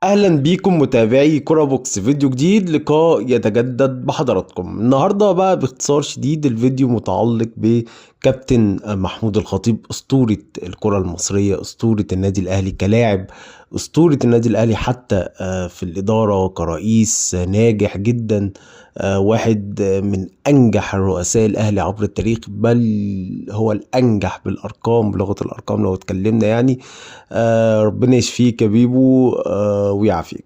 اهلا بيكم متابعي كرة بوكس، فيديو جديد، لقاء يتجدد بحضراتكم النهارده. بقى باختصار شديد الفيديو متعلق بكابتن محمود الخطيب، اسطورة الكرة المصرية، اسطورة النادي الاهلي كلاعب، اسطورة النادي الاهلي حتى في الادارة كرئيس ناجح جدا. واحد من انجح رؤساء الاهلي عبر التاريخ، بل هو الانجح بالارقام، بلغة الارقام لو اتكلمنا يعني. ربنا يشفيك يا بيبو ويعافيك.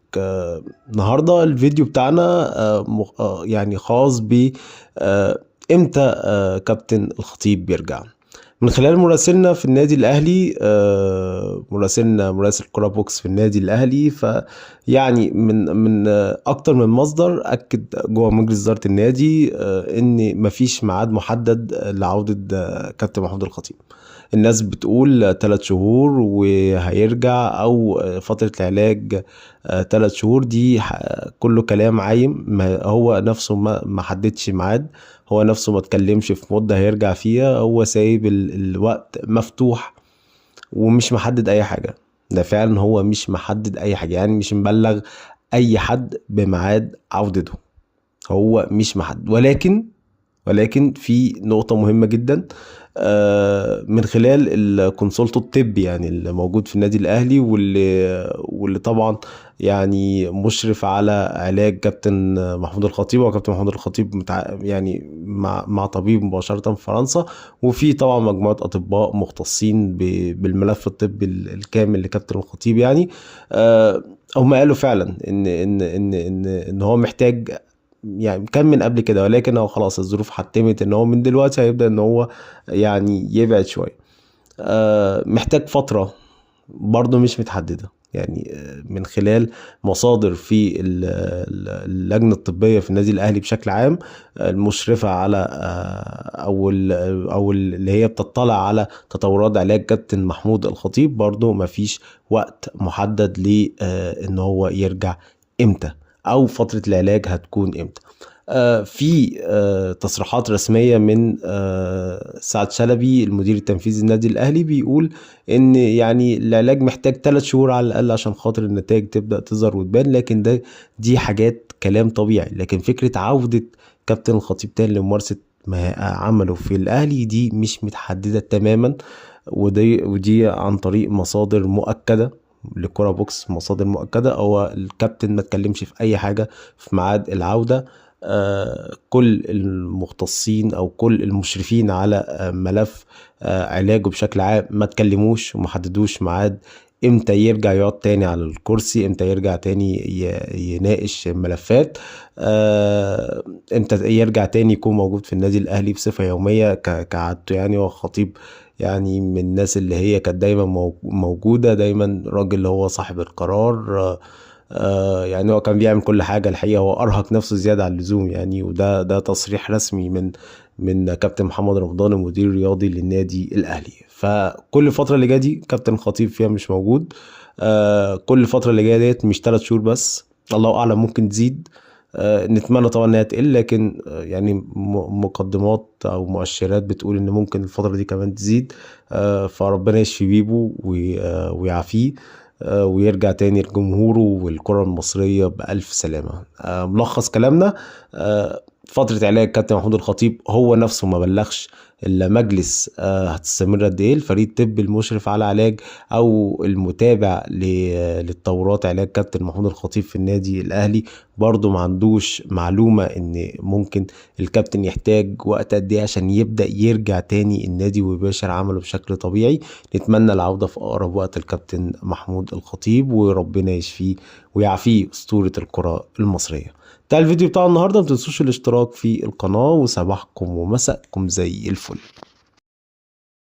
النهارده الفيديو بتاعنا يعني خاص ب امتى كابتن الخطيب بيرجع. من خلال مراسلنا في النادي الاهلي، مراسل كرة بوكس في النادي الاهلي، فيعني من اكتر من مصدر اكد جوه مجلس اداره النادي ان مفيش ميعاد محدد لعوده كابتن محمود الخطيب. الناس بتقول 3 شهور وهيرجع، او فترة العلاج 3 شهور. دي كله كلام عايم، ما هو نفسه ما حددش ميعاد، هو نفسه ما اتكلمش في مدة هيرجع فيها، هو سايب الوقت مفتوح ومش محدد اي حاجة. ده فعلا هو مش محدد اي حاجة، يعني مش مبلغ اي حد بميعاد عودته، هو مش محدد. ولكن في نقطة مهمة جدا، من خلال الكونسولت الطبي يعني اللي موجود في النادي الأهلي، واللي طبعا يعني مشرف على علاج كابتن محمود الخطيب. وكابتن محمود الخطيب يعني مع طبيب مباشرة في فرنسا، وفي طبعا مجموعة أطباء مختصين بالملف الطبي الكامل لكابتن الخطيب يعني. هم قالوا فعلا ان هو محتاج، يعني كان من قبل كده، ولكن هو خلاص الظروف حتمت ان هو من دلوقتي هيبدأ ان هو يعني يبعد شوية. محتاج فترة برضه مش متحددة يعني. من خلال مصادر في اللجنة الطبية في النادي الأهلي بشكل عام، المشرفة على أو اللي هي بتطلع على تطورات علاج كابتن محمود الخطيب، برضه مفيش وقت محدد لأن هو يرجع امتى، او فترة العلاج هتكون امتى. في تصريحات رسمية من سعد شلبي المدير التنفيذي للنادي الاهلي، بيقول ان يعني العلاج محتاج 3 شهور على الاقل عشان خاطر النتائج تبدأ تظهر وتبان. لكن دي حاجات كلام طبيعي، لكن فكرة عودة كابتن الخطيب تاني لممارسة ما عمله في الاهلي دي مش متحددة تماما. ودي عن طريق مصادر مؤكدة لكرة بوكس، مصادر مؤكدة. هو الكابتن ما اتكلمش في اي حاجة في ميعاد العودة. كل المختصين او كل المشرفين على ملف علاجه بشكل عام ما اتكلموش وما حددوش ميعاد امتى يرجع يقعد تاني على الكرسي، امتى يرجع تاني يناقش ملفات، امتى يرجع تاني يكون موجود في النادي الاهلي بصفة يومية كعادته. يعني هو خطيب يعني من الناس اللي هي كانت دايما موجودة، دايما راجل اللي هو صاحب القرار. يعني هو كان بيعمل كل حاجة الحقيقة، هو أرهق نفسه زيادة عن اللزوم يعني. وده تصريح رسمي من كابتن محمد رمضان المدير الرياضي للنادي الأهلي. فكل فترة اللي جاية دي كابتن خطيب فيها مش موجود. كل فترة اللي جاية ديت مش 3 شهور بس، الله أعلم ممكن تزيد. نتمنى طبعا انها تقل، لكن يعني مقدمات او مؤشرات بتقول ان ممكن الفترة دي كمان تزيد. فربنا يشفي بيبو ويعافيه، ويرجع تاني لجمهوره والكرة المصرية بألف سلامة. ملخص كلامنا، فترة علاج كابتن محمود الخطيب هو نفسه ما بلغش الا مجلس هتستمر قد ايه. الفريق الطبي المشرف على علاج او المتابع للتطورات علاج كابتن محمود الخطيب في النادي الاهلي برضو ما عندوش معلومة ان ممكن الكابتن يحتاج وقت قد ايه عشان يبدأ يرجع تاني النادي ويباشر عمله بشكل طبيعي. نتمنى العودة في اقرب وقت الكابتن محمود الخطيب، وربنا يشفيه ويعافيه، اسطورة الكرة المصرية. ده الفيديو بتاع النهارده، متنسوش الاشتراك في القناة، وصباحكم ومساءكم زي الفل.